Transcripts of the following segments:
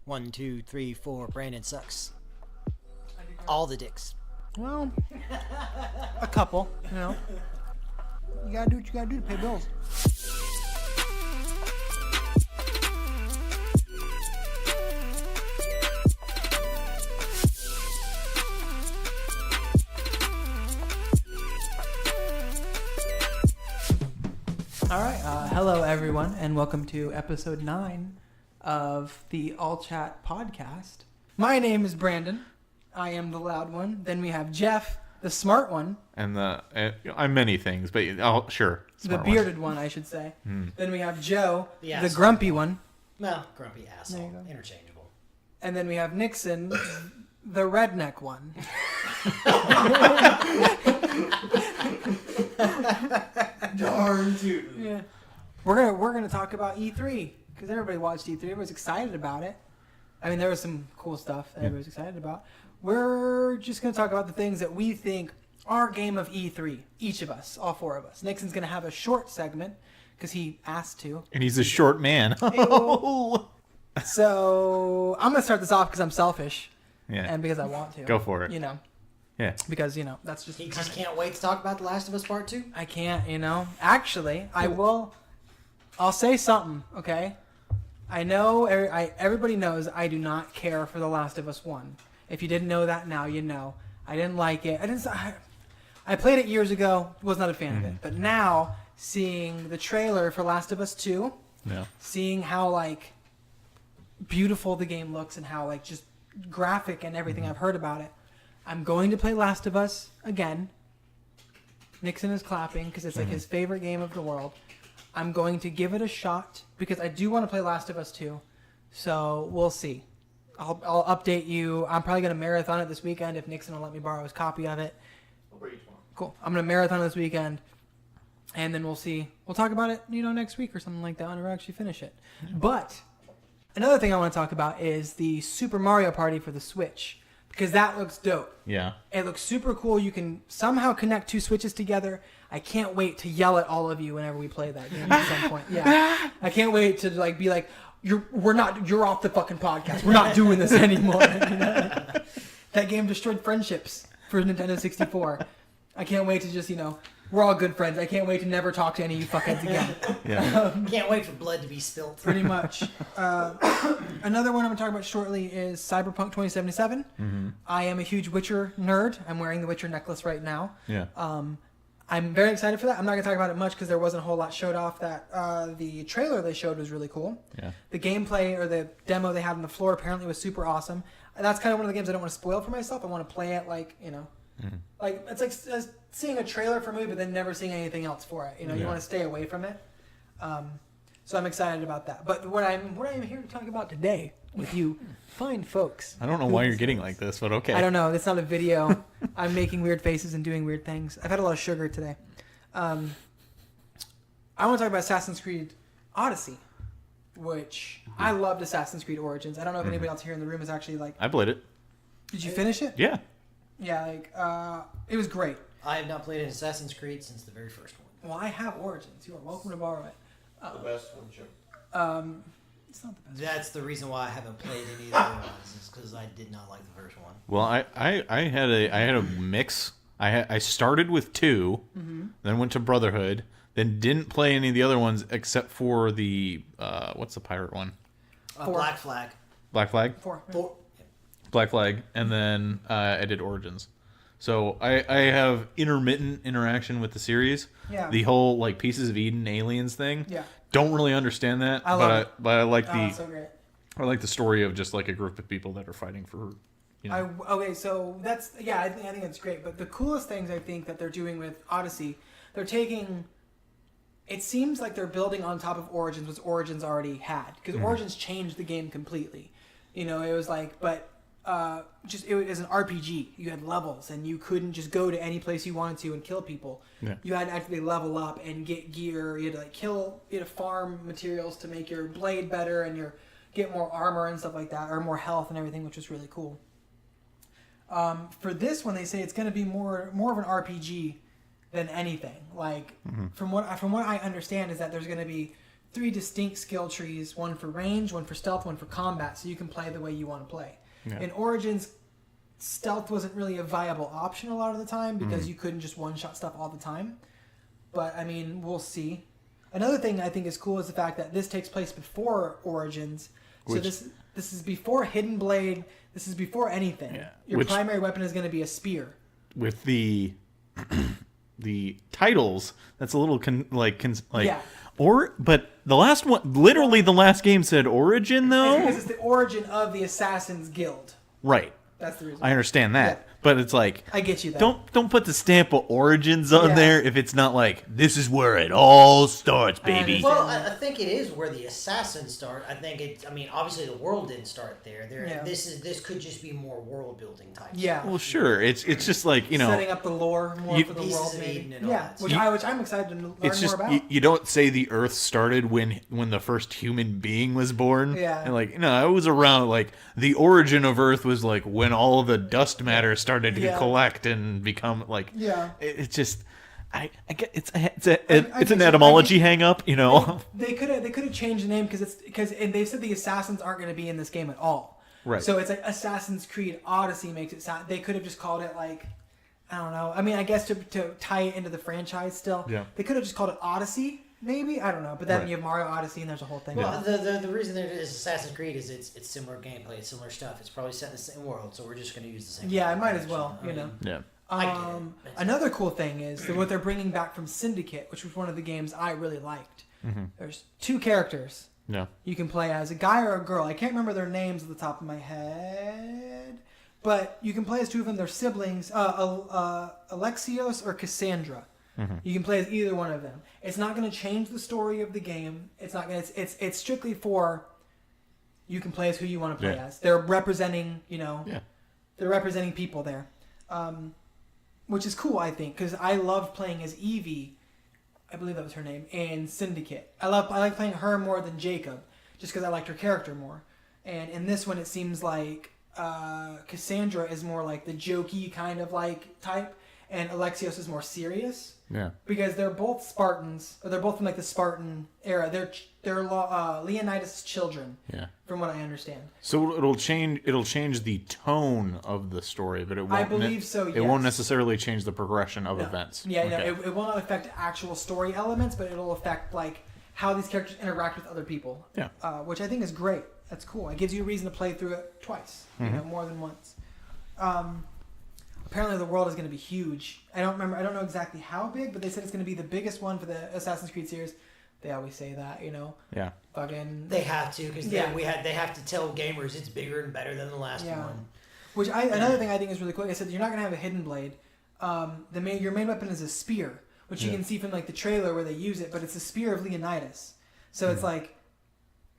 1, 2, 3, 4. Brandon sucks. All the dicks. Well, a couple, you know. You gotta do what you gotta do to pay bills. All right, hello everyone, and welcome to episode 9 of the All Chat podcast. My name is Brandon. I am the loud one. Then we have Geoff, the smart one. And I'm many things, but sure. The bearded one, I should say. Then we have Joe, The the asshole. grumpy one. Well, grumpy There asshole. you go. Interchangeable. And then we have Nixon, the redneck one. Darn tootin'. Yeah. We're gonna talk about E3 because everybody watched E3. Everybody's excited about it. I mean, there was some cool stuff that everybody's excited about. We're just gonna talk about the things that we think are game of E3. Each of us, all 4 of us. Nixon's gonna have a short segment because he asked to. And he's a short man. So I'm gonna start this off because I'm selfish Yeah. and because I want to. Go for it. You know, Yeah. because that's just. He just can't wait to talk about The Last of Us Part 2. I can't, Actually, I will. I'll say something, okay? I know, everybody knows I do not care for The Last of Us 1. If you didn't know that, now you know. I didn't like it. I played it years ago, was not a fan of it. But now, seeing the trailer for Last of Us 2, Yeah. seeing how, beautiful the game looks and how, just graphic and everything I've heard about it, I'm going to play Last of Us again. Nixon is clapping because it's his favorite game of the world. I'm going to give it a shot because I do want to play Last of Us 2. So we'll see. I'll update you. I'm probably going to marathon it this weekend if Nixon will let me borrow his copy of it. Cool. I'm going to marathon it this weekend. And then we'll see. We'll talk about it, next week or something like that when we actually finish it. But another thing I want to talk about is the Super Mario Party for the Switch. Because that looks dope. Yeah. It looks super cool. You can somehow connect 2 Switches together. I can't wait to yell at all of you whenever we play that game at some point. Yeah. I can't wait to be like, you're off the fucking podcast. We're not doing this anymore. That game destroyed friendships for Nintendo 64. I can't wait to just, we're all good friends. I can't wait to never talk to any of you fuckheads again. Yeah. Can't wait for blood to be spilt. Pretty much. Another one I'm going to talk about shortly is Cyberpunk 2077. I am a huge Witcher nerd. I'm wearing the Witcher necklace right now. Yeah. I'm very excited for that. I'm not going to talk about it much because there wasn't a whole lot showed off. That the trailer they showed was really cool. Yeah. The gameplay or the demo they had on the floor apparently was super awesome. And that's kind of one of the games I don't want to spoil for myself. I want to play it it's like seeing a trailer for a movie but then never seeing anything else for it. You want to stay away from it. So I'm excited about that. But what I'm here to talk about today with you fine folks. I don't know why you're getting like this, but okay. I don't know. It's not a video. I'm making weird faces and doing weird things. I've had a lot of sugar today. I want to talk about Assassin's Creed Odyssey, which I loved Assassin's Creed Origins. I don't know if anybody else here in the room is actually I played it. Did you finish it? Yeah. Yeah, it was great. I have not played an Assassin's Creed since the very first one. Well, I have Origins. You are welcome to borrow it. The best one, Chip. It's not the best. That's the reason why I haven't played any of the other ones, is because I did not like the first one. Well, I had a mix. I started with 2, then went to Brotherhood, then didn't play any of the other ones except for the what's the pirate one? Black Flag. Black Flag. 4. Black Flag, and then I did Origins. So I have intermittent interaction with the series. Yeah. The whole Pieces of Eden aliens thing. Yeah. Don't really understand that, I love it. but I like Oh, it's so great. I like the story of just a group of people that are fighting for. Okay, so that's I think that's great. But the coolest things I think that they're doing with Odyssey, they're taking. It seems like they're building on top of Origins, which Origins already had, because Origins changed the game completely. It was it was an RPG. You had levels, and you couldn't just go to any place you wanted to and kill people. Yeah. You had to actually level up and get gear. You had to you had to farm materials to make your blade better and get more armor and stuff like that, or more health and everything, which was really cool. For this one, they say it's going to be more of an RPG than anything. From what I understand is that there's going to be 3 distinct skill trees, one for range, one for stealth, one for combat, so you can play the way you want to play. Yeah. In Origins, stealth wasn't really a viable option a lot of the time because you couldn't just one-shot stuff all the time. But, I mean, we'll see. Another thing I think is cool is the fact that this takes place before Origins. So this is before Hidden Blade. This is before anything. Yeah. Your primary weapon is going to be a spear. With the titles, that's a little Yeah. But the last one, literally the last game said Origin though. Because it's the origin of the Assassin's Guild. Right. That's the reason. I understand that. Yeah. But it's like, I get you though. don't put the stamp of Origins on Yeah. there if it's not like, this is where it all starts, baby. understand. Well, I think it is where the assassins start. I think it. I mean, obviously the world didn't start there. Yeah. This could just be more world building type. Yeah. Well, sure. It's just like, Setting up the lore more You- for the Pieces world, of maybe. Eden and all Yeah, that which I'm excited to learn it's just more about. you don't say the Earth started when the first human being was born. Yeah. And like, no, it was around like the origin of Earth was like when all of the dust matter started to Yeah. collect and become like. Yeah. It's just, I get it's I an get you. etymology hang up, you know. They could have changed the name because and they said the assassins aren't going to be in this game at all. Right. So it's like Assassin's Creed Odyssey makes it sound. They could have just called it like, I don't know. I mean, I guess to tie it into the franchise still. Yeah. They could have just called it Odyssey. Maybe, I don't know, but then Right. you have Mario Odyssey and there's a whole thing. Well, the reason there is Assassin's Creed is it's similar gameplay, it's similar stuff. It's probably set in the same world, so we're just going to use the same. Yeah, I might as well, I you know. mean, Yeah. I get it. Another cool thing is that what they're bringing back from Syndicate, which was one of the games I really liked. Mm-hmm. There's 2 characters Yeah. you can play as, a guy or a girl. I can't remember their names at the top of my head, but you can play as 2 of them. They're siblings, Alexios or Cassandra. Mm-hmm. You can play as either one of them. It's not going to change the story of the game. It's not going to. It's strictly for. You can play as who you want to play Yeah. as. They're representing, Yeah. they're representing people there, which is cool, I think, because I loved playing as Evie. I believe that was her name in Syndicate. I like playing her more than Jacob, just because I liked her character more. And in this one, it seems like Cassandra is more like the jokey kind of like type, and Alexios is more serious. Yeah. Because they're both Spartans, or they're both from like the Spartan era. They're Leonidas' children, Yeah. from what I understand. So it'll change the tone of the story, but it won't. I believe so. It won't yes. necessarily change the progression of No. events. Yeah, Okay. it will not affect actual story elements, but it'll affect like how these characters interact with other people. Yeah. Which I think is great. That's cool. It gives you a reason to play through it twice, more than once. Apparently, the world is going to be huge. I don't know exactly how big, but they said it's going to be the biggest one for the Assassin's Creed series. They always say that, you know. Yeah. Fucking. They have to because Yeah. they have to tell gamers it's bigger and better than the last Yeah. one. Which another thing I think is really cool. I said you're not gonna have a hidden blade. Your main weapon is a spear, which you Yeah. can see from like the trailer where they use it. But it's the spear of Leonidas, so it's like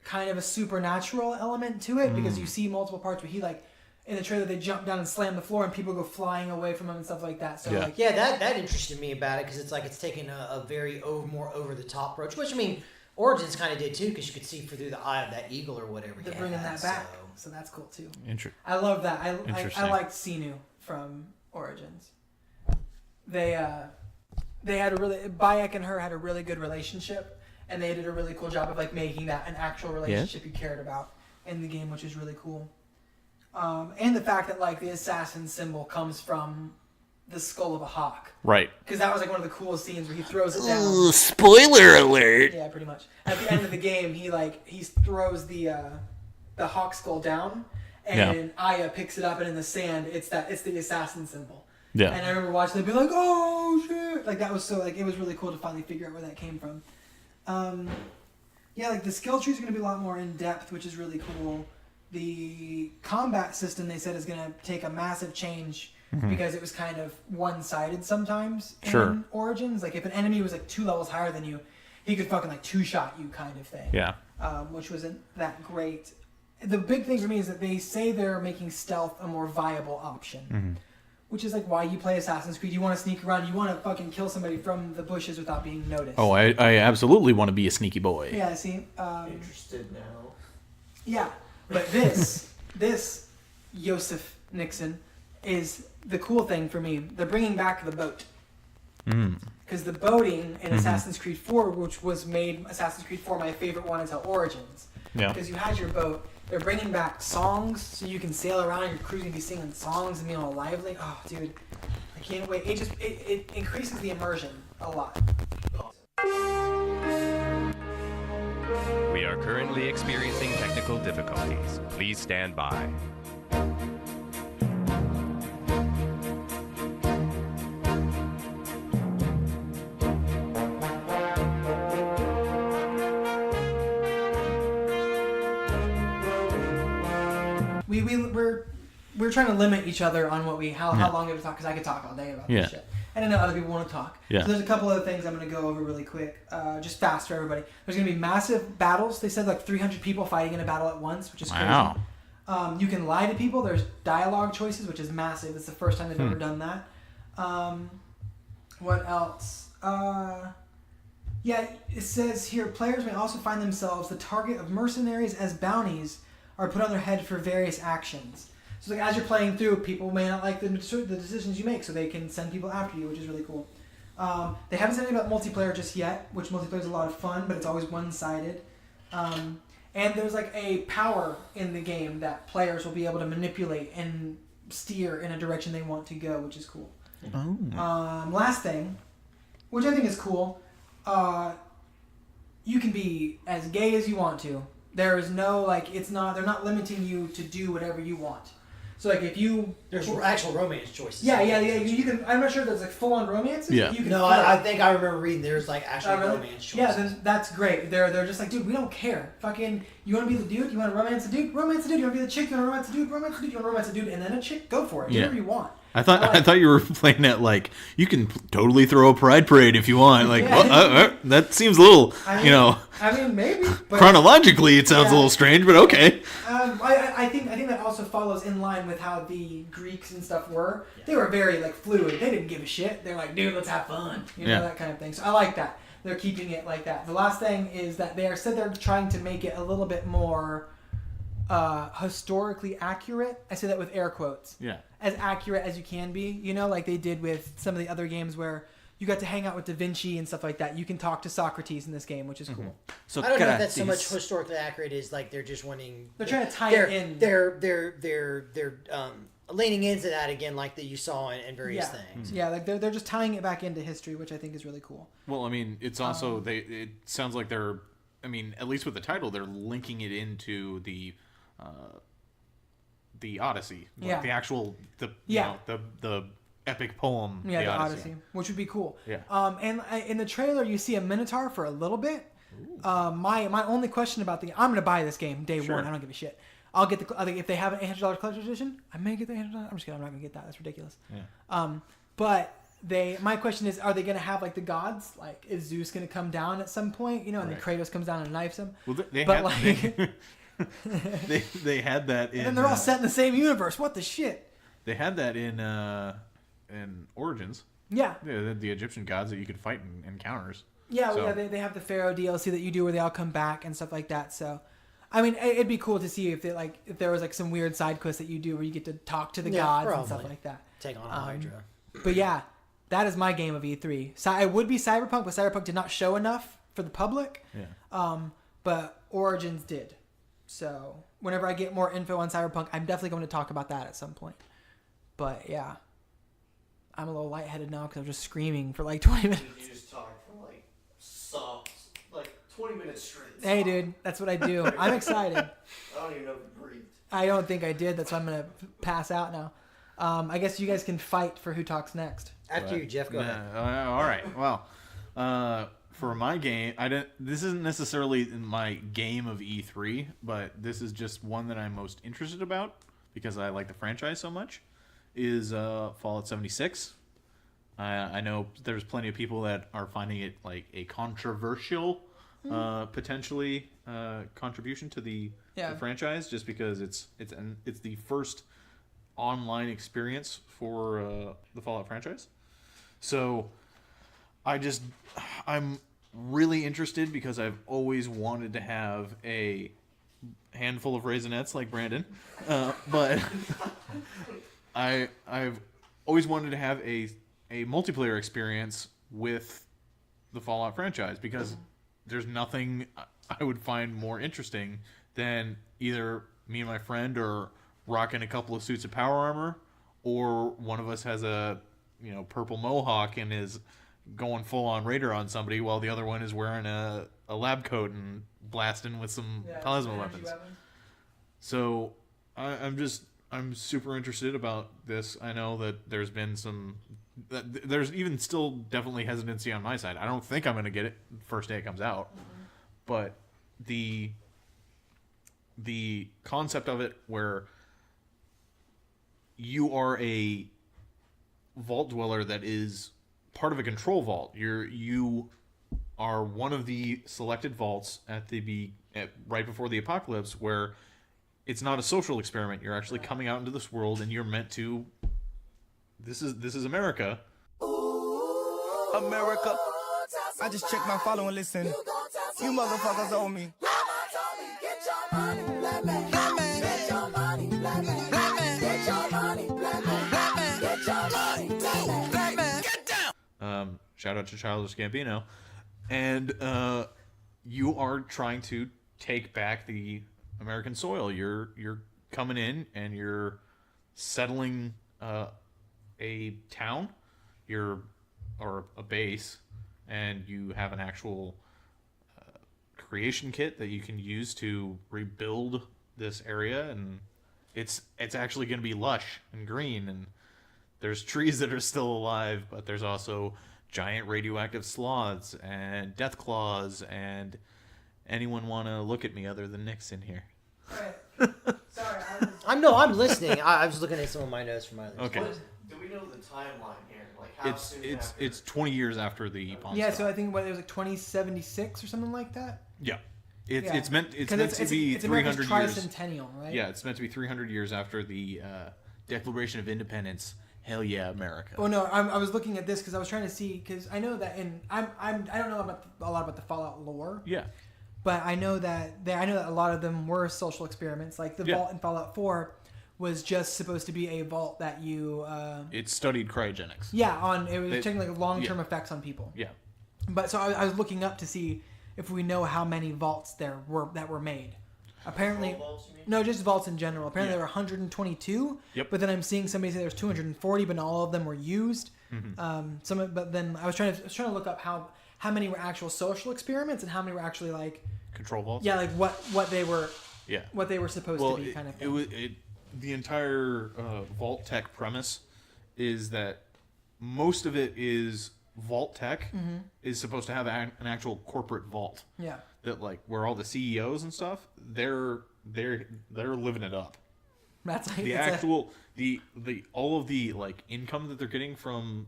kind of a supernatural element to it because you see multiple parts where he like in the trailer they jump down and slam the floor and people go flying away from him and stuff like that. So Yeah. like Yeah, that interested me about it because it's like it's taking a very more over the top approach, which I mean Origins kind of did too because you could see through the eye of that eagle or whatever. they're you bringing had, that back, so- so that's cool too. Interesting. I love that. I Interesting. liked Sinu from Origins. They had Bayek and her had a really good relationship, and they did a really cool job of like making that an actual relationship you cared about in the game, which is really cool. And the fact that like the assassin symbol comes from the skull of a hawk, Right. because that was like one of the coolest scenes where he throws it down. Spoiler alert. Yeah, pretty much. At the end of the game, he throws the hawk skull down, and Aya picks it up, and in the sand, it's the assassin symbol. Yeah. And I remember watching them be like, "Oh shit!" Like that was so like it was really cool to finally figure out where that came from. Yeah, like the skill trees are gonna be a lot more in depth, which is really cool. The combat system they said is gonna take a massive change. Because it was kind of one-sided sometimes in Origins. Like if an enemy was like 2 levels higher than you, he could fucking like 2-shot you kind of thing. Yeah. Which wasn't that great. The big thing for me is that they say they're making stealth a more viable option. Which is like why you play Assassin's Creed. You want to sneak around. You want to fucking kill somebody from the bushes without being noticed. Oh, I absolutely want to be a sneaky boy. Yeah, see? Interested now. Yeah. But this Geoff Nixon is the cool thing for me. They're bringing back the boat. Because the boating in Assassin's Creed 4, which was made Assassin's Creed 4 my favorite one until Origins. Yeah. Because you had your boat. They're bringing back songs so you can sail around. Your crew's gonna be singing songs and being all lively. Oh, dude, I can't wait. It increases the immersion a lot. We are currently experiencing technical difficulties. Please stand by. We're trying to limit each other on how long we talk, because I could talk all day about this shit. And I know other people want to talk. Yeah. So there's a couple other things I'm going to go over really quick, just fast for everybody. There's going to be massive battles. They said like 300 people fighting in a battle at once, which is crazy. Wow. You can lie to people. There's dialogue choices, which is massive. It's the first time they've ever done that. What else? Yeah, it says here, players may also find themselves the target of mercenaries as bounties are put on their head for various actions. So like as you're playing through, people may not like the decisions you make, so they can send people after you, which is really cool. They haven't said anything about multiplayer just yet, which multiplayer is a lot of fun, but it's always one-sided. And there's like a power in the game that players will be able to manipulate and steer in a direction they want to go, which is cool. Oh. Last thing, which I think is cool, you can be as gay as you want to. There is no, they're not limiting you to do whatever you want. So like if you... There's actual romance choices. Yeah. You can, I'm not sure if there's like full-on romances. Yeah. You can No, I think I remember reading there's like actual really? romance choices. Yeah, then that's great. They're just like, dude, we don't care. Fucking, you want to be the dude? You want to romance a dude? Romance a dude. You want to be the chick? You want to romance a dude? Romance a dude. You want to romance a dude? And then a chick? Go for it. Do whatever you want. I thought you were playing at like you can totally throw a pride parade if you want. Like that seems a little, maybe. But chronologically, it sounds a little strange, but okay. I think that also follows in line with how the Greeks and stuff were. Yeah. They were very like fluid. They didn't give a shit. They're like, dude, let's have fun. That kind of thing. So I like that. They're keeping it like that. The last thing is that they're trying to make it a little bit more historically accurate. I say that with air quotes. Yeah. As accurate as you can be, like they did with some of the other games where you got to hang out with Da Vinci and stuff like that. You can talk to Socrates in this game, which is cool. So I don't know if that's so much historically accurate as like they're just wanting. They're trying to tie it in. They're leaning into that again, like that you saw in various things. Yeah, like they're just tying it back into history, which I think is really cool. Well, I mean, it's also it sounds like they're. I mean, at least with the title, they're linking it into the Odyssey, like the actual the epic poem, the Odyssey, which would be cool. Yeah. And in the trailer, you see a Minotaur for a little bit. My only question about I'm gonna buy this game day one. I don't give a shit. I'll get if they have an $800 collector's edition, I may get the $800. I'm just kidding. I'm not gonna get that. That's ridiculous. Yeah. But my question is, are they gonna have like the gods? Like, is Zeus gonna come down at some point? And then Kratos comes down and knifes him. Well, they had that in. And they're all set in the same universe. What the shit? They had that in Origins. Yeah. The Egyptian gods that you could fight in encounters. Yeah, so. They have the Pharaoh DLC that you do where they all come back and stuff like that. So, I mean, it'd be cool to see if there was like some weird side quest that you do where you get to talk to the gods and stuff like that. Take on a Hydra. But yeah, that is my game of E3. So it would be Cyberpunk, but Cyberpunk did not show enough for the public. Yeah. But Origins did. So whenever I get more info on Cyberpunk, I'm definitely going to talk about that at some point. But yeah, I'm a little lightheaded now because I was just screaming for like 20 minutes. You just talk for like 20 minutes straight. Hey, dude, that's what I do. I'm excited. I don't even know if you breathed. I don't think I did. That's why I'm going to pass out now. I guess you guys can fight for who talks next. After you, Geoff, go ahead. All right. Well, for my game, this isn't necessarily my game of E3, but this is just one that I'm most interested about because I like the franchise so much, is Fallout 76. I know there's plenty of people that are finding it like a controversial, potentially contribution to the franchise, just because it's the first online experience for the Fallout franchise. So I'm really interested because I've always wanted to have a handful of Raisinets like Brandon, but I've always wanted to have a a multiplayer experience with the Fallout franchise, because there's nothing I would find more interesting than either me and my friend are rocking a couple of suits of power armor, or one of us has a purple mohawk and is going full on raider on somebody, while the other one is wearing a lab coat and blasting with some plasma weapons. So I'm super interested about this. I know that there's been there's even still definitely hesitancy on my side. I don't think I'm going to get it first day it comes out. But the concept of it, where you are a vault dweller that is part of a control vault. You are one of the selected vaults right before the apocalypse, where it's not a social experiment. You're actually coming out into this world, and you're meant to. This is America. America. I just checked my follow and listen. You motherfuckers owe me. Shout out to Childish Gambino. And you are trying to take back the American soil. You're coming in and you're settling a town, or a base, and you have an actual creation kit that you can use to rebuild this area, and it's actually going to be lush and green, and there's trees that are still alive, but there's also giant radioactive sloths and death claws. And anyone want to look at me other than Nixon here? Sorry, I'm listening. I was looking at some of my notes from my other. Okay. Do we know the timeline here? Like how soon after? It's 20 years after the bomb. Yeah, so I think it was like 2076 or something like that. Yeah. It's meant to be it's America's 300 years. tricentennial, right? Yeah, it's meant to be 300 years after the Declaration of Independence. Hell yeah, America. Oh no, I was looking at this because I was trying to see, because I know that I don't know a lot about the Fallout lore. Yeah. But I know that a lot of them were social experiments. Like the vault in Fallout 4 was just supposed to be a vault that you. It studied cryogenics. Yeah, it was taking like long-term effects on people. Yeah. But so I was looking up to see if we know how many vaults that were made. Apparently, Vaults, you mean? no, just vaults in general. Apparently there were 122. Yep. But then I'm seeing somebody say there's 240, but not all of them were used. Mm-hmm. But then I was trying to look up how many were actual social experiments and how many were actually like Control vaults. like what they were supposed Well, to be, kind of thing. The entire Vault Tech premise is that most of it is Vault Tech is supposed to have an actual corporate vault. Yeah. That, like, where all the CEOs and stuff, they're living it up. That's like The actual all of the, like, income that they're getting from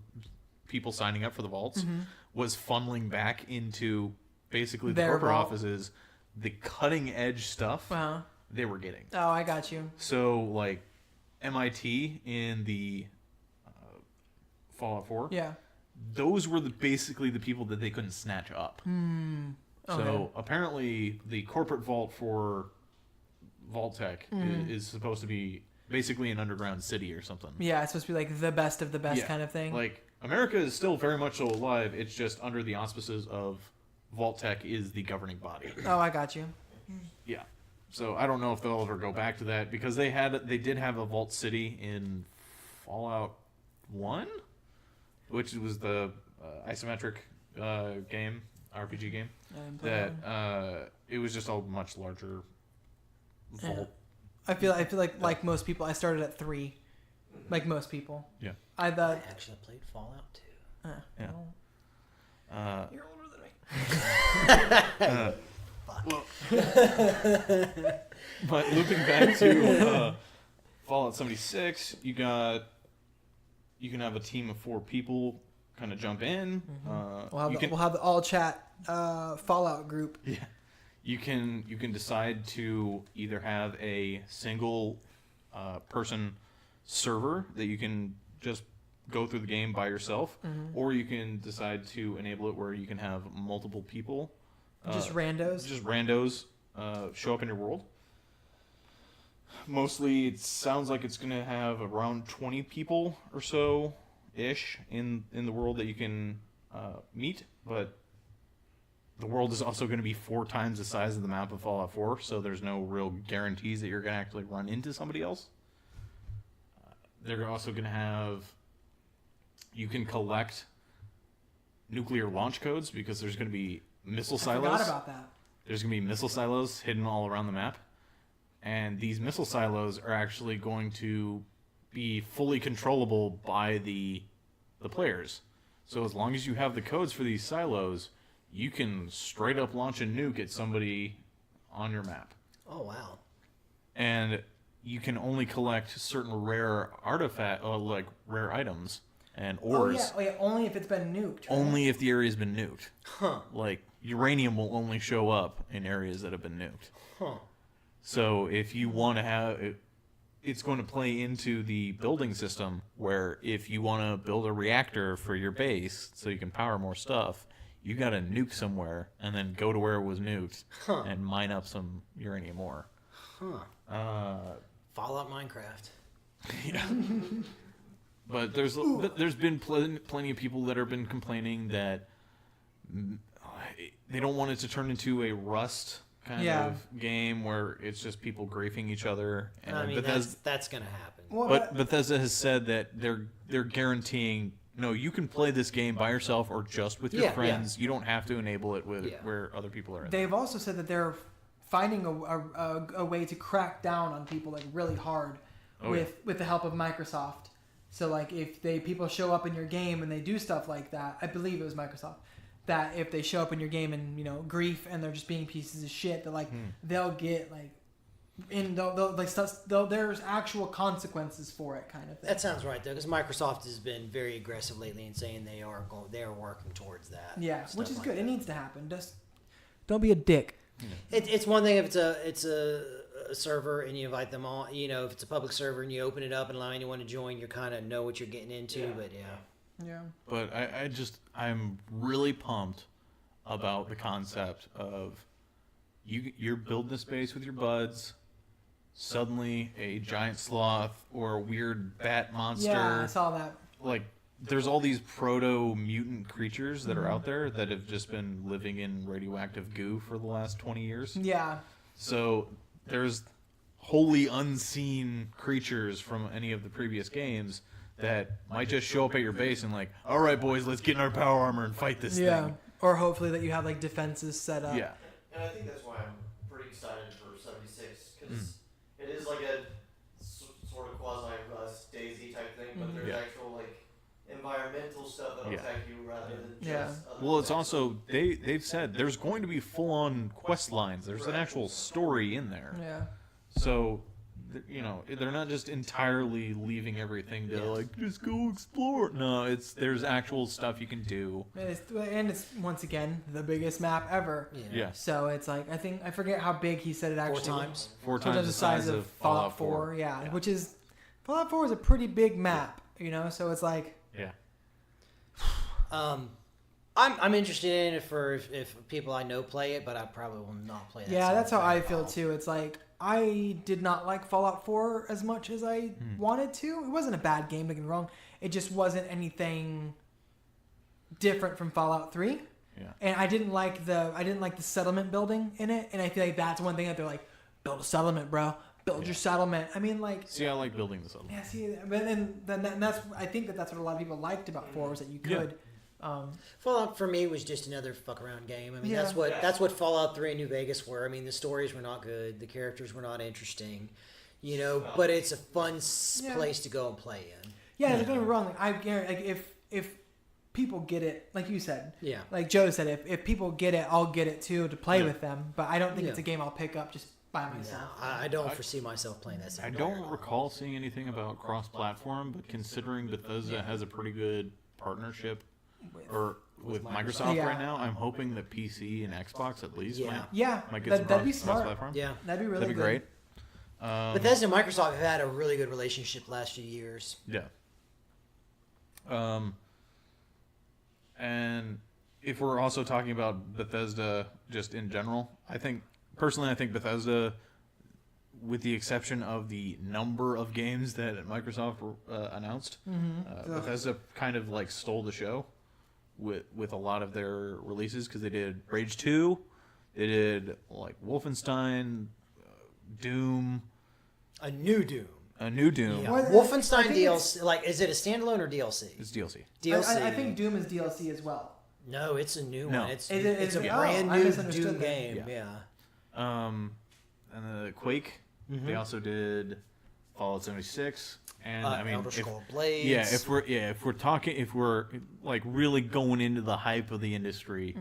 people signing up for the vaults was funneling back into basically the Their corporate vault. offices. The cutting edge stuff Uh-huh. they were getting. Oh, I got you. So, like, MIT in the Fallout 4, Yeah. those were basically the people that they couldn't snatch up. Okay. So apparently the corporate vault for Vault Tech is supposed to be basically an underground city or something. Yeah, it's supposed to be like the best of the best kind of thing. Like, America is still very much so alive. It's just under the auspices of Vault Tech is the governing body. Oh, I got you. Yeah. So I don't know if they'll ever go back to that, because they did have a Vault City in Fallout 1, which was the isometric game, RPG game. That it was just a much larger vault. I feel like most people, I started at 3, like most people. Yeah. I thought. Actually, I played Fallout 2. Yeah. You're older than me. But looping back to Fallout 76, you can have a team of 4 people kind of jump in. We'll have the all chat Fallout group. Yeah. You can decide to either have a single person server that you can just go through the game by yourself, or you can decide to enable it where you can have multiple people. Just randos. Just randos show up in your world. Mostly, it sounds like it's going to have around 20 people or so ish in the world that you can meet, but the world is also going to be 4 times the size of the map of Fallout 4, so there's no real guarantees that you're going to actually run into somebody else. They're also going to have... You can collect nuclear launch codes because there's going to be missile silos. I forgot about that. There's going to be missile silos hidden all around the map. And these missile silos are actually going to be fully controllable by the players. So as long as you have the codes for these silos, you can straight up launch a nuke at somebody on your map. Oh, wow. And you can only collect certain rare like rare items and ores. Oh, yeah, only if it's been nuked. Right? Only if the area's been nuked. Huh. Like, uranium will only show up in areas that have been nuked. Huh. So if you want to have... It's going to play into the building system where if you want to build a reactor for your base so you can power more stuff, you got to nuke somewhere and then go to where it was nuked and mine up some uranium ore. Fallout Minecraft. Yeah. But there's been plenty of people that have been complaining that they don't want it to turn into a Rust kind of game where it's just people grafing each other. And I mean, that's going to happen. Well, but Bethesda has said that they're guaranteeing, no, you can play this game by yourself or just with your friends. You don't have to enable it with where other people are in. They've also said that they're finding a way to crack down on people like really hard with the help of Microsoft. So like if people show up in your game and they do stuff like that, I believe it was Microsoft, that if they show up in your game and grief and they're just being pieces of shit, that like they'll get like there's actual consequences for it, kind of thing. That sounds right though, because Microsoft has been very aggressive lately in saying they are working towards that. Yeah, which is like good. that. It needs to happen. Just don't be a dick. It's one thing if it's a server and you invite them all. If it's a public server and you open it up and allow anyone to join, you kind of know what you're getting into. Yeah. But Yeah. But I'm really pumped about the concept of you're building a space with your buds. Suddenly, a giant sloth or a weird bat monster. Yeah, I saw that. Like, there's all these proto-mutant creatures that are out there that have just been living in radioactive goo for the last 20 years. Yeah. So there's wholly unseen creatures from any of the previous games that might just show up at your base and like, all right, boys, let's get in our power armor and fight this thing. Or hopefully that you have like defenses set up. Yeah. And I think that's why I'm pretty excited for 76, because it is like a sort of quasi Daisy type thing, but there's actual like environmental stuff that'll attack you rather than just other Well, it's things. also they've said there's going to be full-on quest lines. There's an actual story in there. Yeah. So, they're not just entirely leaving everything to like just go explore. No, there's actual stuff you can do. And it's once again the biggest map ever. Yeah. So it's like I forget how big he said it actually. 4 times. 4 times the size of Fallout 4. Yeah, which is Fallout 4 is a pretty big map. So it's like. Yeah. I'm interested in it for if people I know play it, but I probably will not play that. Yeah, that's how I at feel all. too. It's like I did not like Fallout 4 as much as I wanted to. It wasn't a bad game, don't get me wrong. It just wasn't anything different from Fallout 3. Yeah. And I didn't like the settlement building in it, and I feel like that's one thing that they're like, build a settlement, bro. Build your settlement. I mean, like. See, I like building the settlement. Yeah, see, but then that's I think that's what a lot of people liked about 4 was that you could. Fallout for me was just another fuck around game. I mean, Yeah. that's what Fallout 3 and New Vegas were. I mean, the stories were not good, the characters were not interesting, but it's a fun place to go and play in. Yeah, don't get me wrong. Like, I guarantee, like if people get it, like you said, Yeah. like Joe said, if people get it, I'll get it too to play with them. But I don't think it's a game I'll pick up just by myself. No, I don't foresee myself playing that. I don't recall seeing anything about cross-platform, but considering Bethesda has a pretty good partnership with Microsoft Yeah. right now, I'm hoping that PC and Xbox at least might get some that'd be smart. cross-platform. Yeah. That'd be really That'd be good. great. Bethesda and Microsoft have had a really good relationship the last few years. Yeah. And if we're also talking about Bethesda just in general, I think Bethesda with the exception of the number of games that Microsoft announced, Bethesda kind of like stole the show with a lot of their releases, because they did Rage 2, they did like Wolfenstein, Doom, A new Doom. a new Doom. Yeah. Well, Wolfenstein I think DLC. Like, is it a standalone or DLC? It's DLC. DLC. I think Doom is DLC as well. No, it's a new No. one. It's Is a it? brand Oh, I new misunderstood Doom that. game. Yeah. Yeah. And the Quake. They also did Fallout 76, and I mean, Elder Scrolls Blades. if we're like really going into the hype of the industry,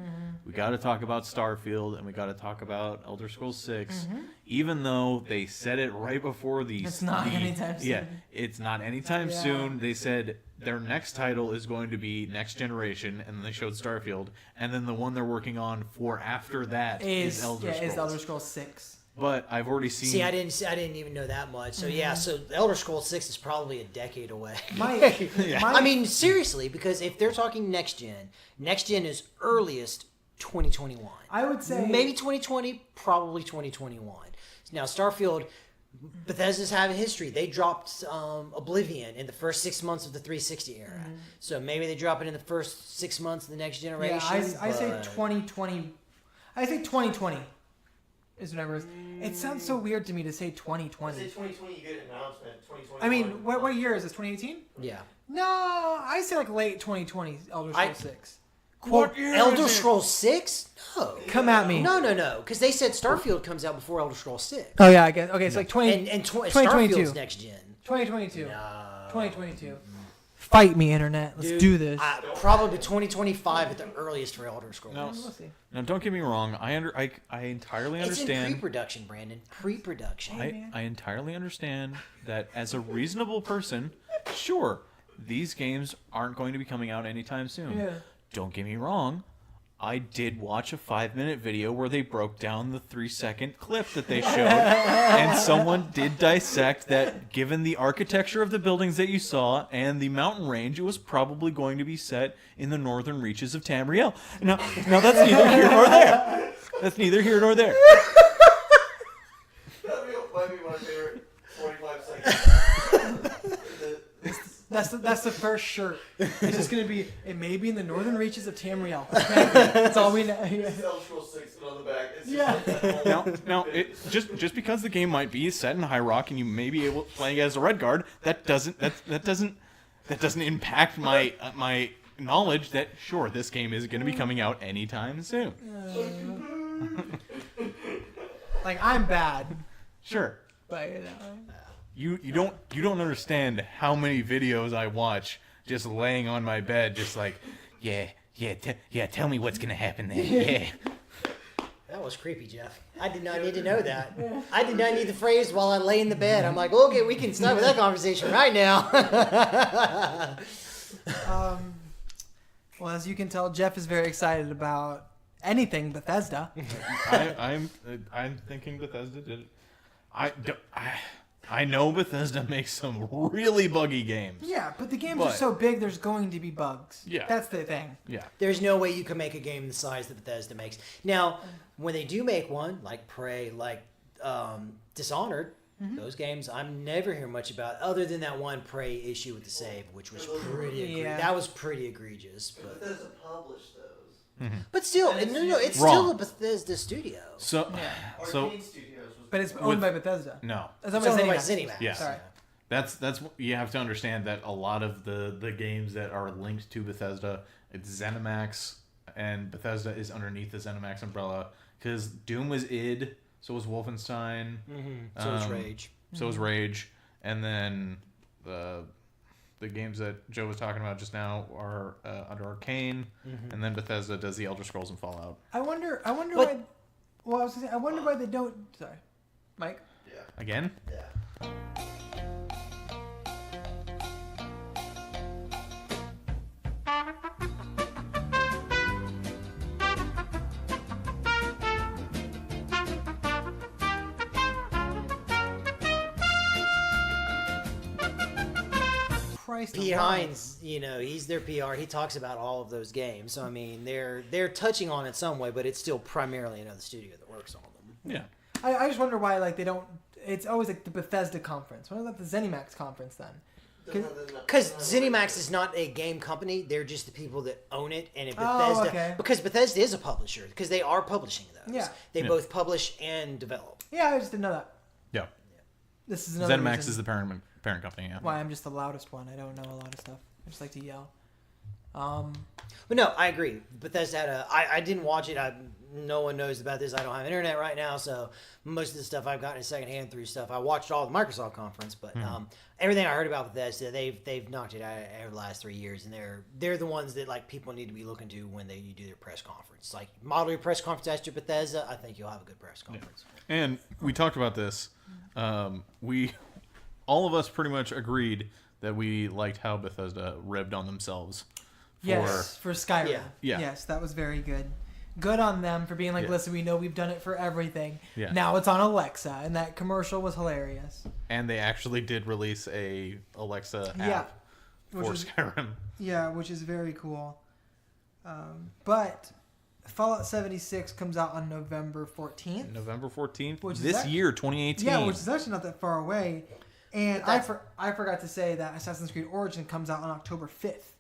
we got to talk about Starfield, and we got to talk about Elder Scrolls 6. Even though they said it right before It's not anytime soon. Yeah, it's not anytime Yeah. soon. They said their next title is going to be Next Generation, and then they showed Starfield, and then the one they're working on for after that is Elder Scrolls. Is Elder Scrolls 6. But I've already seen. See, I didn't even know that much. So yeah, so Elder Scrolls 6 is probably a decade away. I mean, seriously, because if they're talking next gen is earliest 2021. I would say Maybe 2020, probably 2021. Now, Starfield, Bethesda's have a history. They dropped Oblivion in the first 6 months of the 360 era. So maybe they drop it in the first 6 months of the next generation. Yeah, I say but- 2020. I say 2020 is whatever. It sounds so weird to me to say I 2020. say 2020, you get an announcement. 2020. I mean, what year is this? 2018? Yeah. No, I say like late 2020. Elder Scrolls 6. Quote, Elder Scrolls 6? No. Come at me. No. Because they said Starfield comes out before Elder Scrolls 6. Oh yeah, I guess. Okay, it's like 20. And 2022. Starfield's next gen. 2022. No. 2022. Fight me, internet. Let's Dude, do this. Probably 2025 at the earliest for Elder Scrolls. No. We'll see. Now, don't get me wrong. I entirely It's in understand. pre-production, Brandon. Pre-production. I entirely understand that as a reasonable person, sure, these games aren't going to be coming out anytime soon. Yeah. Don't get me wrong. I did watch a 5-minute video where they broke down the 3-second clip that they showed, and someone did dissect that given the architecture of the buildings that you saw and the mountain range, it was probably going to be set in the northern reaches of Tamriel. Now that's neither here nor there. That's neither here nor there. That might be my favorite 45 seconds. That's the first shirt. It's just gonna be. It may be in the northern reaches of Tamriel. Okay? That's all we know. It's Elder Scrolls 6, but on the back, it's Yeah. just like that whole- Now, just because the game might be set in High Rock and you may be able playing as a Red Guard, that doesn't impact my knowledge that sure this game is going to be coming out anytime soon. Like I'm bad, Sure. but You don't understand how many videos I watch just laying on my bed, just like, tell me what's gonna happen there. Yeah. That was creepy, Jeff. I did not need to know that. I did not need the phrase while I lay in the bed. I'm like, okay, we can start with that conversation right now. Well, as you can tell, Jeff is very excited about anything Bethesda. I'm thinking Bethesda did it. I know Bethesda makes some really buggy games. Yeah, but the games are But- so big, there's going to be bugs. Yeah. That's the thing. Yeah. There's no way you can make a game the size that Bethesda makes. Now, when they do make one, like Prey, like Dishonored, those games I never hear much about, other than that one Prey issue with the save, which was pretty Yeah. that was pretty egregious. But Bethesda published those. but still, no, it's still Wrong. a Bethesda studio. So Arcane Studios was But it's owned by Bethesda. no. It's It's owned only by by ZeniMax. ZeniMax. Yeah. Sorry. That's you have to understand that a lot of the games that are linked to Bethesda, it's ZeniMax, and Bethesda is underneath the ZeniMax umbrella. Because Doom was id, so was Wolfenstein, So it's Rage. so was Rage, and then the games that Joe was talking about just now are under Arcane, and then Bethesda does the Elder Scrolls and Fallout. I wonder But- why. Well, I was gonna say, I wonder why they don't. Sorry, Mike. Again? Yeah. Christ. P. alive. Hines, he's their PR. He talks about all of those games. So I mean, they're touching on it some way, but it's still primarily another studio that works on them. Yeah. I just wonder why, like, they don't. it's always like the Bethesda conference. Why not the ZeniMax conference then? Because ZeniMax is not a game company; they're just the people that own it. And if Oh, Bethesda, okay. because Bethesda is a publisher, because they are publishing those. Yeah. They both publish and develop. Yeah, I just didn't know that. Yeah. This is another ZeniMax reason is the parent company. Yeah. why I'm just the loudest one. I don't know a lot of stuff. I just like to yell. But no, I agree. Bethesda had I didn't watch it. No one knows about this. I don't have internet right now, so most of the stuff I've gotten is secondhand through stuff. I watched all the Microsoft conference, but everything I heard about Bethesda, they've knocked it out over the last 3 years, and they're the ones that like people need to be looking to when you do their press conference. Like model your press conference after Bethesda, I think you'll have a good press conference. Yeah. And we talked about this. We all of us pretty much agreed that we liked how Bethesda ribbed on themselves. For Skyrim. Yeah. Yes, that was very good. Good on them for being like, listen, we know we've done it for everything. Yeah. Now it's on Alexa, and that commercial was hilarious. And they actually did release a Alexa app for Skyrim. Yeah, which is very cool. But Fallout 76 comes out on November 14th. November 14th, Which is this year, 2018. Yeah, which is actually not that far away. And I forgot to say that Assassin's Creed Origin comes out on October 5th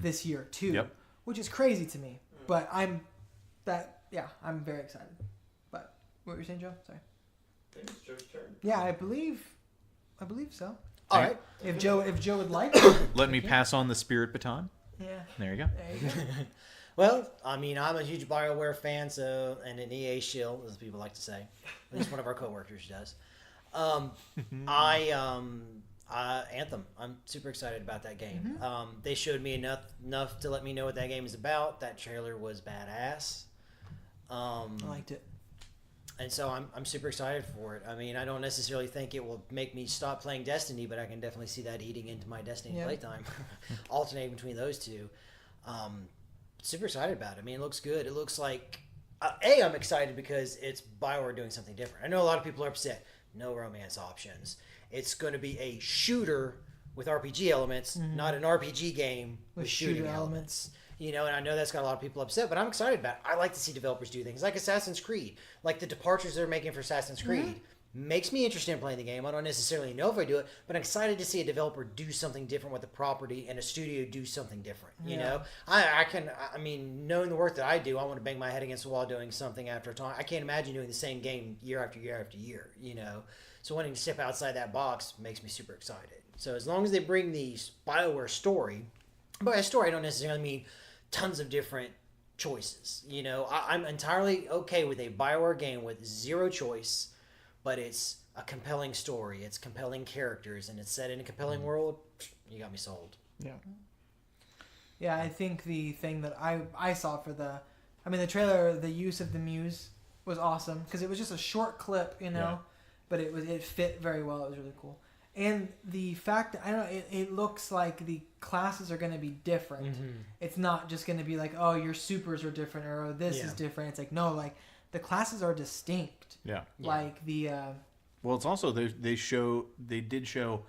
this year, too. Yep. Which is crazy to me. But I'm very excited. But what were you saying, Joe? Sorry. I think it's Joe's turn. Yeah, I believe so. All right. If Joe would like. Let me pass on the spirit baton. Yeah. There you go. There you go. Well, I mean, I'm a huge BioWare fan, and an EA shill, as people like to say. At least one of our coworkers does. Anthem. I'm super excited about that game. They showed me enough to let me know what that game is about. That trailer was badass. I liked it. And so I'm super excited for it. I mean, I don't necessarily think it will make me stop playing Destiny, but I can definitely see that eating into my Destiny playtime, alternating between those two. Super excited about it. I mean, it looks good. It looks like I'm excited because it's BioWare doing something different. I know a lot of people are upset. No romance options. It's going to be a shooter with RPG elements, not an RPG game with shooting elements. You know, and I know that's got a lot of people upset, but I'm excited about it. I like to see developers do things like Assassin's Creed, like the departures they're making for Assassin's Creed. Makes me interested in playing the game. I don't necessarily know if I do it, but I'm excited to see a developer do something different with the property and a studio do something different. You know, I mean, knowing the work that I do, I want to bang my head against the wall doing something after a time. I can't imagine doing the same game year after year after year, you know. So wanting to step outside that box makes me super excited. So as long as they bring the BioWare story, by a story I don't necessarily mean tons of different choices. You know, I'm entirely okay with a BioWare game with zero choice, but it's a compelling story, it's compelling characters, and it's set in a compelling world. You got me sold. Yeah, I think the thing that I saw for the trailer, the use of the Muse was awesome because it was just a short clip, you know, but it fit very well. It was really cool. And the fact that, it looks like the classes are going to be different. It's not just going to be like, oh, your supers are different or oh, this is different. It's like, no, like the classes are distinct. Yeah. Like the... well, it's also, they did show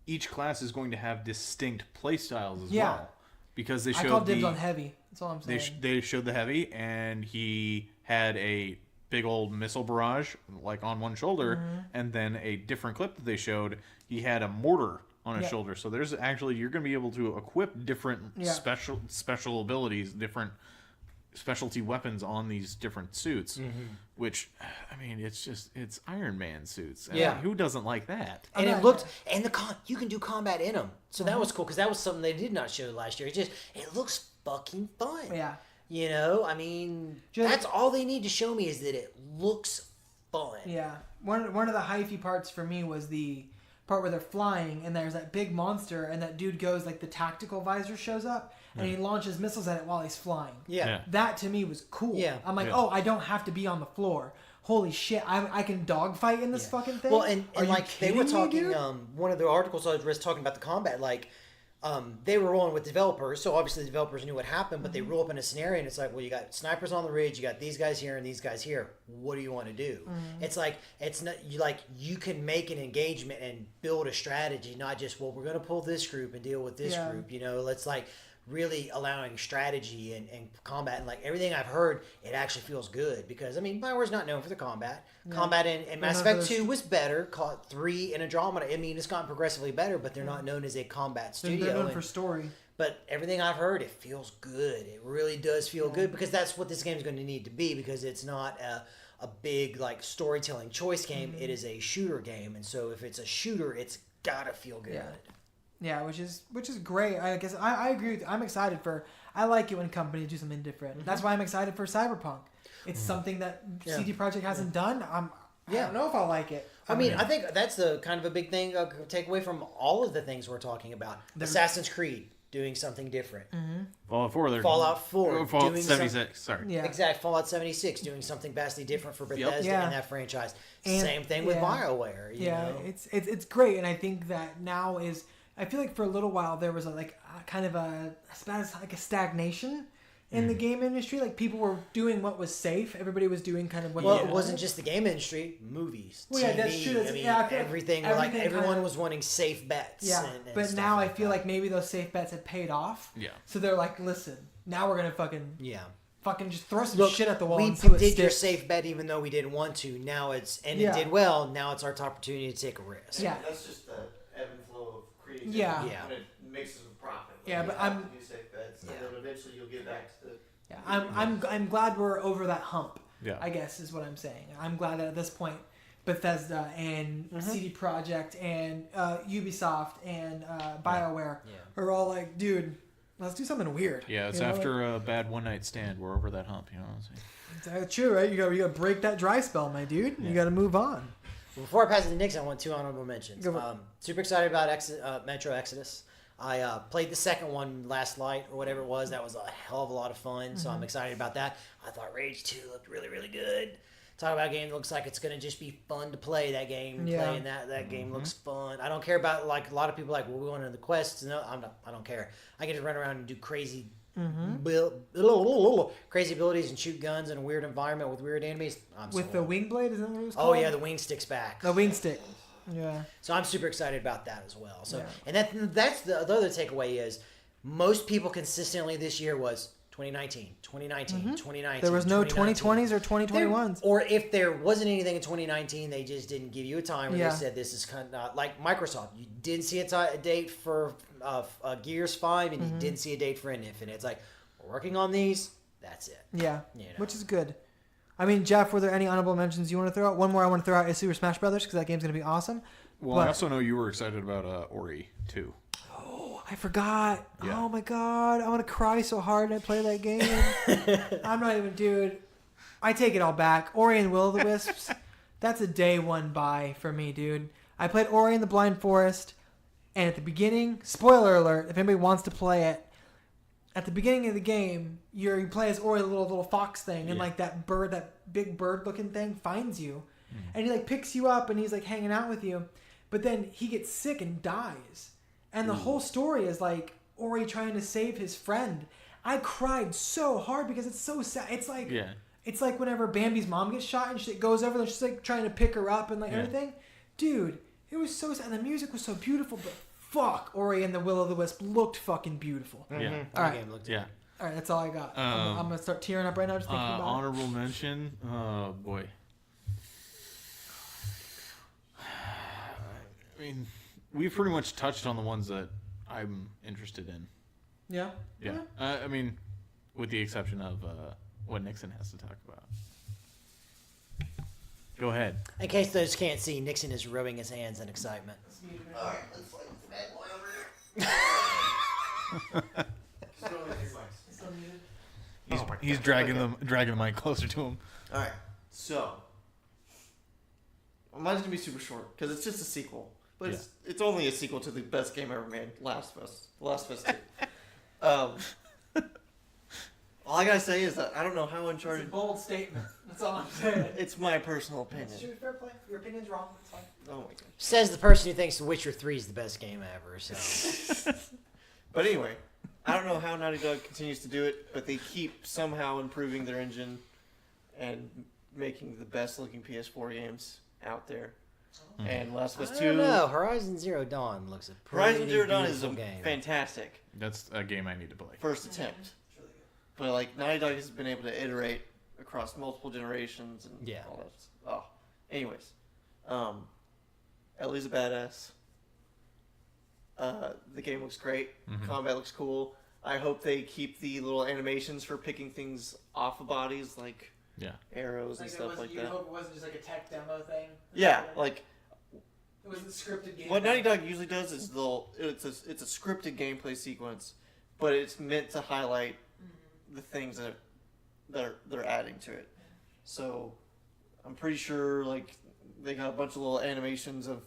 each class is going to have distinct play styles as well. Because they showed I called dibs on heavy. That's all I'm saying. They showed the heavy, and he had a big old missile barrage like on one shoulder, and then a different clip that they showed, he had a mortar on his shoulder. So there's actually, you're going to be able to equip different special abilities, different specialty weapons on these different suits, which, I mean, it's Iron Man suits. I mean, who doesn't like that? And it looked, and you can do combat in them. So that was cool, because that was something they did not show last year. It looks fucking fun. Yeah. You know, I mean, that's all they need to show me is that it looks fun. Yeah. One of the hyphy parts for me was the part where they're flying and there's that big monster and that dude goes, like the tactical visor shows up and he launches missiles at it while he's flying. Yeah. That to me was cool. Yeah. I'm like, oh, I don't have to be on the floor. Holy shit, I can dogfight in this fucking thing? Well, and like they were talking, me, one of the articles I was talking about the combat, like, they were rolling with developers, so obviously the developers knew what happened, but they roll up in a scenario and it's like, well, you got snipers on the ridge, you got these guys here and these guys here. What do you want to do? It's like, it's not, you can make an engagement and build a strategy, not just, well, we're going to pull this group and deal with this group, you know, let's like really allowing strategy and combat, and like everything I've heard, it actually feels good because I mean BioWare's not known for the combat. Combat in Mass Effect 2 was better. 3 in Andromeda, I mean, it's gotten progressively better, but they're not known as a combat studio. They're known for story. But everything I've heard, it feels good. It really does feel good because that's what this game is going to need to be, because it's not a big like storytelling choice game. It is a shooter game, and so if it's a shooter, it's gotta feel good. Yeah, which is great. I guess I agree with you. I'm excited for. I like it when companies do something different. That's why I'm excited for Cyberpunk. It's something that CD Projekt hasn't done. I don't know if I'll like it. I mean, I think that's the kind of a big thing take away from all of the things we're talking about. Assassin's Creed doing something different. Fallout 4. Fallout 4. Fallout doing 76. Sorry. Yeah. Exactly. Fallout 76 doing something vastly different for Bethesda and that franchise. And, same thing with BioWare. You know? It's great, and I think that now is. I feel like for a little while there was a stagnation in the game industry. Like people were doing what was safe. Everybody was doing kind of what. Well, it wasn't just the game industry. Movies, TV. Yeah, that's true. I mean, everything. Like everyone was wanting safe bets. Yeah, and but now I feel like maybe those safe bets have paid off. Yeah. So they're like, listen, now we're gonna fucking just throw some Look, shit at the wall. We and see what did your sticks. safe bet even though we didn't want to. Now it did well. Now it's our opportunity to take a risk. Yeah. That's just the ebb and flow of creativity. Yeah. When it mixes with profit. Yeah, but you have to do safe bets, and then eventually you'll get back to the. Yeah, I'm glad we're over that hump. Yeah. I guess is what I'm saying. I'm glad that at this point, Bethesda and CD Projekt and Ubisoft and BioWare are all like, dude, let's do something weird. Yeah, it's You know, after a bad one night stand. We're over that hump. You know what I'm saying? That's true, right? You got to break that dry spell, my dude. You got to move on. Well, before I pass it to Nixon, I want 2 honorable mentions. Go for it. Super excited about Metro Exodus. I played the second one last night or whatever it was. That was a hell of a lot of fun, so I'm excited about that. I thought Rage 2 looked really, really good. Talk about a game that looks like it's going to just be fun to play that game. Yeah. Playing that game looks fun. I don't care about, like, a lot of people are like, well, we want to the quests. No, I don't care. I get to run around and do crazy crazy abilities and shoot guns in a weird environment with weird enemies. With the wing blade, is that what it was Oh, called? yeah, the wing stick's back. The wing stick. Yeah. So I'm super excited about that as well. So and that's the other takeaway is most people consistently this year was 2019, 2019. There was no 2019. 2020s or 2021s. Or if there wasn't anything in 2019, they just didn't give you a time where Yeah. they said this is kind of like Microsoft. You didn't see a date for Gears 5 and you didn't see a date for Infinite. It's like, we're working on these. That's it. Yeah. You know. Which is good. I mean, Geoff, were there any honorable mentions you want to throw out? One more I want to throw out is Super Smash Brothers because that game's going to be awesome. Well, But- I also know you were excited about Ori too. Oh, I forgot. Yeah. Oh my god, I want to cry so hard when I play that game. I'm not even, dude. I take it all back. Ori and Will of the Wisps. That's a day one buy for me, dude. I played Ori and the Blind Forest, and at the beginning, spoiler alert, if anybody wants to play it, at the beginning of the game, you play as Ori, the little fox thing, and like that big bird looking thing finds you, and he like picks you up, and he's like hanging out with you, but then he gets sick and dies, and the whole story is like Ori trying to save his friend. I cried so hard because it's so sad. It's like it's like whenever Bambi's mom gets shot and she goes over there, she's like trying to pick her up and like everything, dude. It was so sad. And the music was so beautiful, but. Fuck, Ori and the Will of the Wisp looked fucking beautiful. Yeah. All right. Yeah. All right, that's all I got. I'm going to start tearing up right now just thinking about Honorable mention. Oh boy. I mean, we've pretty much touched on the ones that I'm interested in. it. Yeah? Yeah. I mean, with the exception of what Nixon has to talk about. Go ahead. In case those can't see, Nixon is rubbing his hands in excitement. Alright, let's fight this bad boy over here. Just go with your mics. He's dragging the mic closer to him. Alright, so mine's gonna be super short because it's just a sequel, but it's only a sequel to the best game ever made, Last of Us 2. All I gotta say is that I don't know how It's a Uncharted. bold statement. That's all I'm saying. It's my personal opinion. Fair play. Your opinion's wrong. It's fine. Oh my god. Says the person who thinks The Witcher 3 is the best game ever. So But anyway, I don't know how Naughty Dog continues to do it, but they keep somehow improving their engine and making the best looking PS4 games out there. And Last of Us I 2. don't know. Horizon Zero Dawn looks a pretty Horizon Zero Dawn is beautiful game. fantastic That's a game I need to play. first attempt. But like Naughty Dog has been able to iterate across multiple generations and Yeah. all that. Oh, anyways, Ellie's a badass. The game looks great. Combat looks cool. I hope they keep the little animations for picking things off of bodies, like arrows and stuff like that. hope it wasn't just like a tech demo thing. Yeah, like It was a scripted game. what Naughty Dog usually does is it's a scripted gameplay sequence, but it's meant to highlight the things that they're adding to it. So I'm pretty sure like they got a bunch of little animations of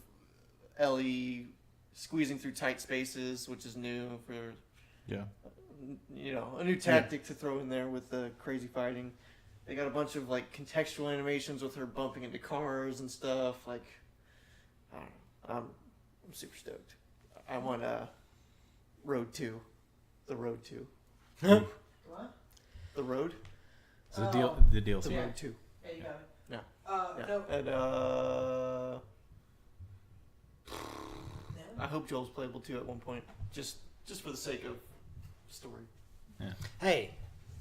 Ellie squeezing through tight spaces, which is new for a new tactic to throw in there with the crazy fighting. They got a bunch of like contextual animations with her bumping into cars and stuff. Like, I don't know. I'm super stoked. I want Road 2, the Road 2, What? the Road, So the DLC. the Road 2. Yeah, you got it. Yeah. Yeah. No. And I hope Joel's playable too at one point, just for the sake of story. Hey,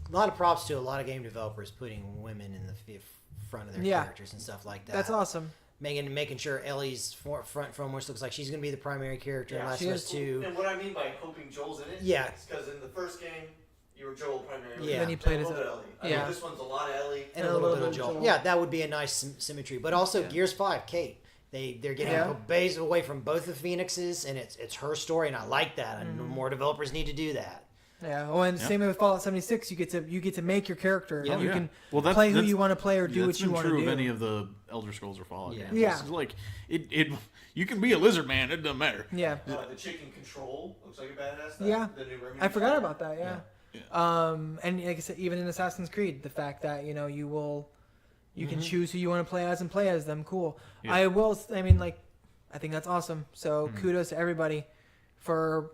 a lot of props to a lot of game developers putting women in the front of their characters and stuff like that. That's awesome. Making sure Ellie's front foremost looks like she's going to be the primary character in Last of Us 2. And what I mean by hoping Joel's in it, Yeah. is because in the first game you were Joel primarily. Yeah. Then he played a as little bit Ellie. I yeah. mean, this one's a lot of Ellie. And a little bit of Joel. Yeah, that would be a nice symmetry. But also Gears 5, Kate. They're getting base away from both the Phoenixes, and it's her story, and I like that. And more developers need to do that. Yeah. Oh, and same with Fallout 76. You get to make your character. Yeah. You can Well, play who you want to play or do that's what you been want to true do. of any of the Elder Scrolls or Fallout Yeah. games. Yeah. It's like it you can be a lizard man. It doesn't matter. Yeah. The chicken control looks like a badass. Yeah. The new Remedy I forgot song. about that. Yeah. And like I said, even in Assassin's Creed, the fact that you can choose who you want to play as and play as them. Cool. Yeah. I think that's awesome. So kudos to everybody for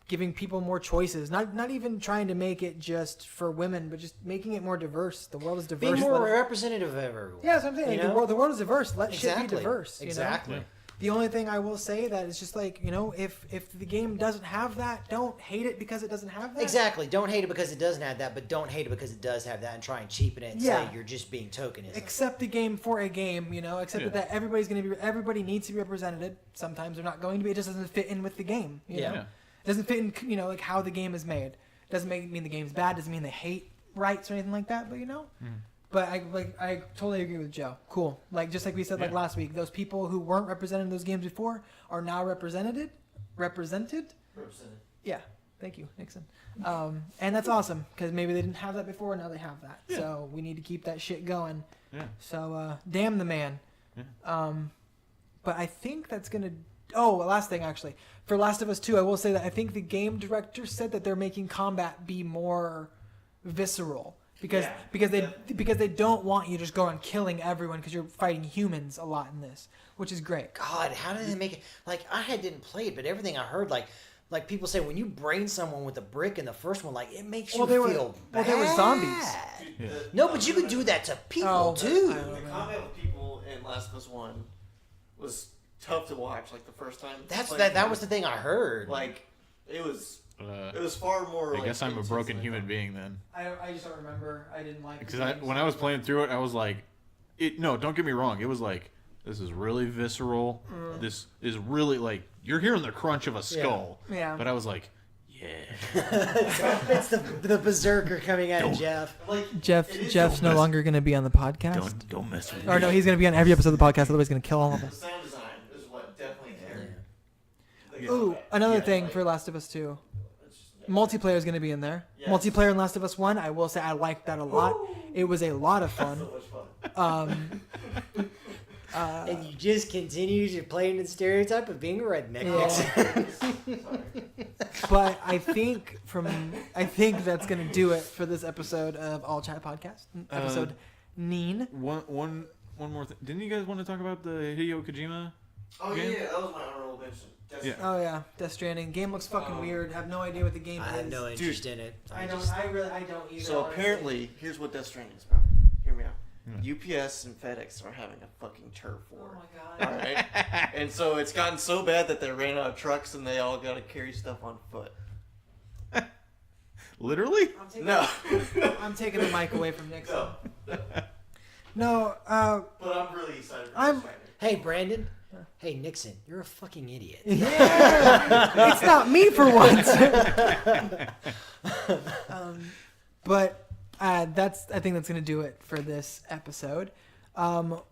giving people more choices. Not even trying to make it just for women, but just making it more diverse. The world is Be diverse. more Let it- representative of everyone. yeah, that's what I'm saying. You know? The world is diverse. Let shit Exactly. be diverse. You know? Exactly. Yeah. The only thing I will say that is just like, if the game doesn't have that, don't hate it because it doesn't have that. Exactly. Don't hate it because it doesn't have that, but don't hate it because it does have that and try and cheapen it and Yeah. say you're just being tokenism. Accept the game for a game, accept that everybody needs to be represented. Sometimes they're not going to be. It just doesn't fit in with the game. You know? Yeah. It doesn't fit in, like how the game is made. Doesn't mean the game's bad. Doesn't mean they hate rights or anything like that. But But I totally agree with Joe. Cool. Like just like we said last week, those people who weren't represented in those games before are now represented. Yeah. Thank you, Nixon. And that's awesome because maybe they didn't have that before, now they have that. Yeah. So we need to keep that shit going. Yeah. So damn the man. Yeah. But I think that's gonna. Oh, last thing actually. For Last of Us 2, I will say that I think the game director said that they're making combat be more visceral because they don't want you just going killing everyone because you're fighting humans a lot in this, which is great. God, how did they make it? Like didn't play it, but everything I heard, like people say, when you brain someone with a brick in the first one, like it makes you feel bad. they were zombies. No, but you could do that to people too. The combat with people in Last of Us 1 was tough to watch. Like the first time. That was the thing I heard. Like it was far more. I guess I'm a broken human being then. I just don't remember. I didn't like Because when I was playing through it, I was like, no, don't get me wrong. It was like, this is really visceral. This is really like, you're hearing the crunch of a skull. Yeah. But I was like, yeah. It's the berserker coming out of Geoff. Like Jeff's no longer going to be on the podcast. Don't mess with Or me. no, he's going to be on every episode of the podcast. Otherwise, he's going to kill all of the us. sound design is what definitely carried. the Ooh, combat. another Yeah, thing like, for Last of Us 2. it's just- Multiplayer is going to be in there. Yes. Multiplayer in Last of Us 1, I will say I liked that a lot. It was a lot of fun. So much fun. And you just continue to play into the stereotype of being a redneck. Yeah. But I think that's going to do it for this episode of All Chat Podcast. Episode 9. One more thing. Didn't you guys want to talk about the Hideo Kojima? Oh game? yeah, that was my honorable mention. Yeah. Oh yeah, Death Stranding. Game looks fucking weird. Have no idea what the game I is. have no interest in it. I don't either. So honestly. apparently, here's what Death Stranding is about. Hear me out. UPS and FedEx are having a fucking turf war. Oh my god. All right, and so it's gotten so bad that they ran out of trucks and they all got to carry stuff on foot. Literally? No, I'm taking the mic away from Nixon. no. No, But I'm really excited. For this fighter. Hey, Brandon. Hey, Nixon. You're a fucking idiot. yeah, it's not me for once. But I think that's gonna do it for this episode.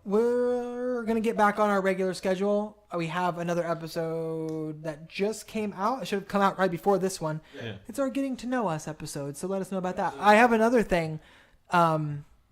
We're gonna get back on our regular schedule. We have another episode that just came out. It should have come out right before this one. Yeah. It's our Getting to Know Us episode, so let us know about that. I have another thing.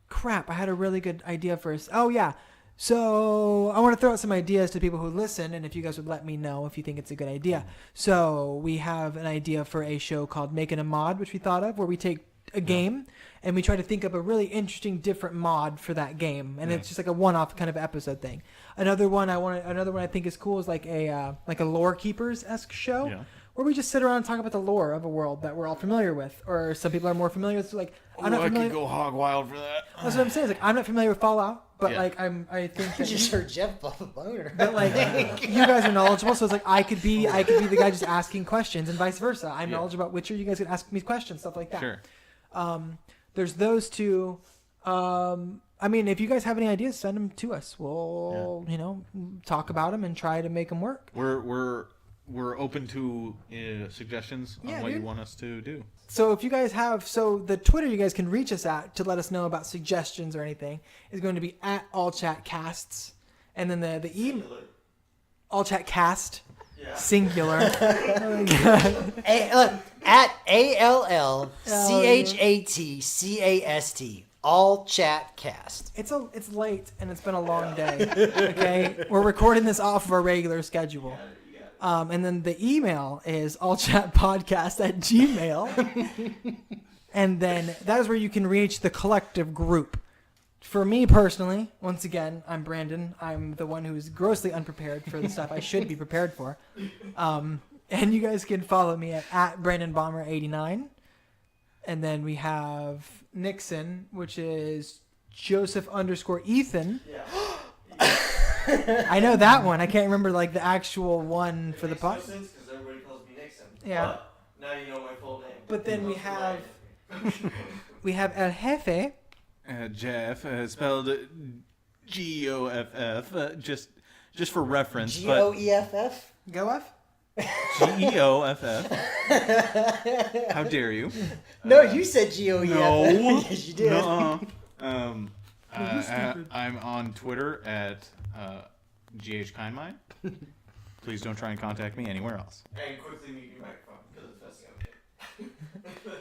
Crap, I had a really good idea first. Oh yeah. So I want to throw out some ideas to people who listen, and if you guys would let me know if you think it's a good idea. So we have an idea for a show called Making a Mod, which we thought of, where we take a game and we try to think up a really interesting, different mod for that game, and it's just like a one-off kind of episode thing. Another one I think is cool is like a lore keepers-esque show. Yeah. Where we just sit around and talk about the lore of a world that we're all familiar with, or some people are more familiar with. Like, I'm not I familiar. could go hog wild for that. That's what I'm saying. Is like, I'm not familiar with Fallout, but Yeah. like I think I that just heard Geoff bump a boner. but like you guys are knowledgeable, so it's like I could be the guy just asking questions, and vice versa. I'm knowledgeable about Witcher. You guys could ask me questions, stuff like that. Sure. There's those two. I mean, if you guys have any ideas, send them to us. We'll talk about them and try to make them work. We're open to suggestions on what you want us to do. So if you guys have, the Twitter you guys can reach us at to let us know about suggestions or anything is going to be at allchatcasts, and then the email allchatcast singular. Oh my God. Look, at ALLCHATCAST. All chat cast. It's late and it's been a long day. Okay, we're recording this off of our regular schedule. And then the email is allchatpodcast@gmail. And then that is where you can reach the collective group. For me personally, once again, I'm Brandon. I'm the one who's grossly unprepared for the stuff I should be prepared for. And you guys can follow me at BrandonBomber89. And then we have Nixon, which is Joseph_Ethan. Yeah. I know that one. I can't remember like the actual one for the Makes no pod. sense because everybody calls me Nixon. Yeah. But now you know my full name. But then we have El Jefe. Geoff, spelled Geoff, just for reference. GOEFF? Go F? Geoff. How dare you? No, you said GOEFF. No. Yes, you did. Nuh-uh. I'm on Twitter at GHKindMine. Please don't try and contact me anywhere else. And quickly mute your microphone because it's messing up.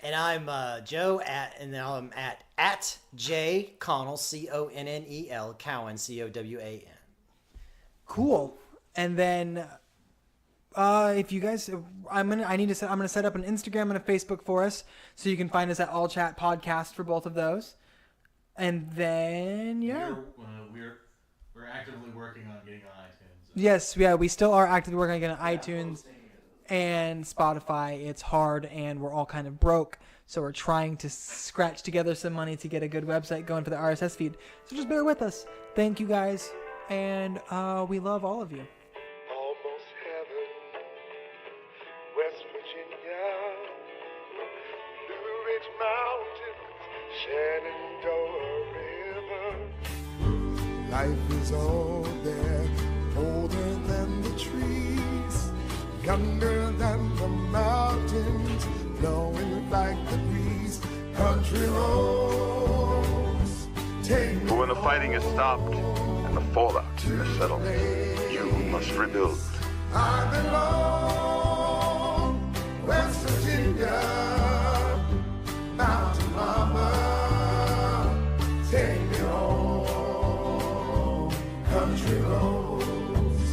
And I'm Joe and now I'm at J Connell CONNEL Cowan COWAN. Cool. And then if you guys, I'm gonna set up an Instagram and a Facebook for us, so you can find us at All Chat Podcast for both of those. And then We're actively working on getting on iTunes. Yes, yeah, we still are actively working on getting on iTunes and Spotify. It's hard, and we're all kind of broke, so we're trying to scratch together some money to get a good website going for the RSS feed. So just bear with us. Thank you guys, and we love all of you. Almost heaven, West Virginia, Blue Ridge Mountains, Shenandoah River. Life is all there, older than the trees, younger than the mountains, blowing like the breeze. Country roads, take me But when the fighting is stopped and the fallout is settled, you must rebuild. I belong, West Virginia, Mountain Mama, take me home, country roads,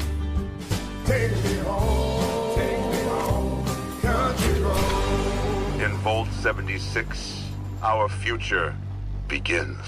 take me home, country roads. In Vault 76, our future begins.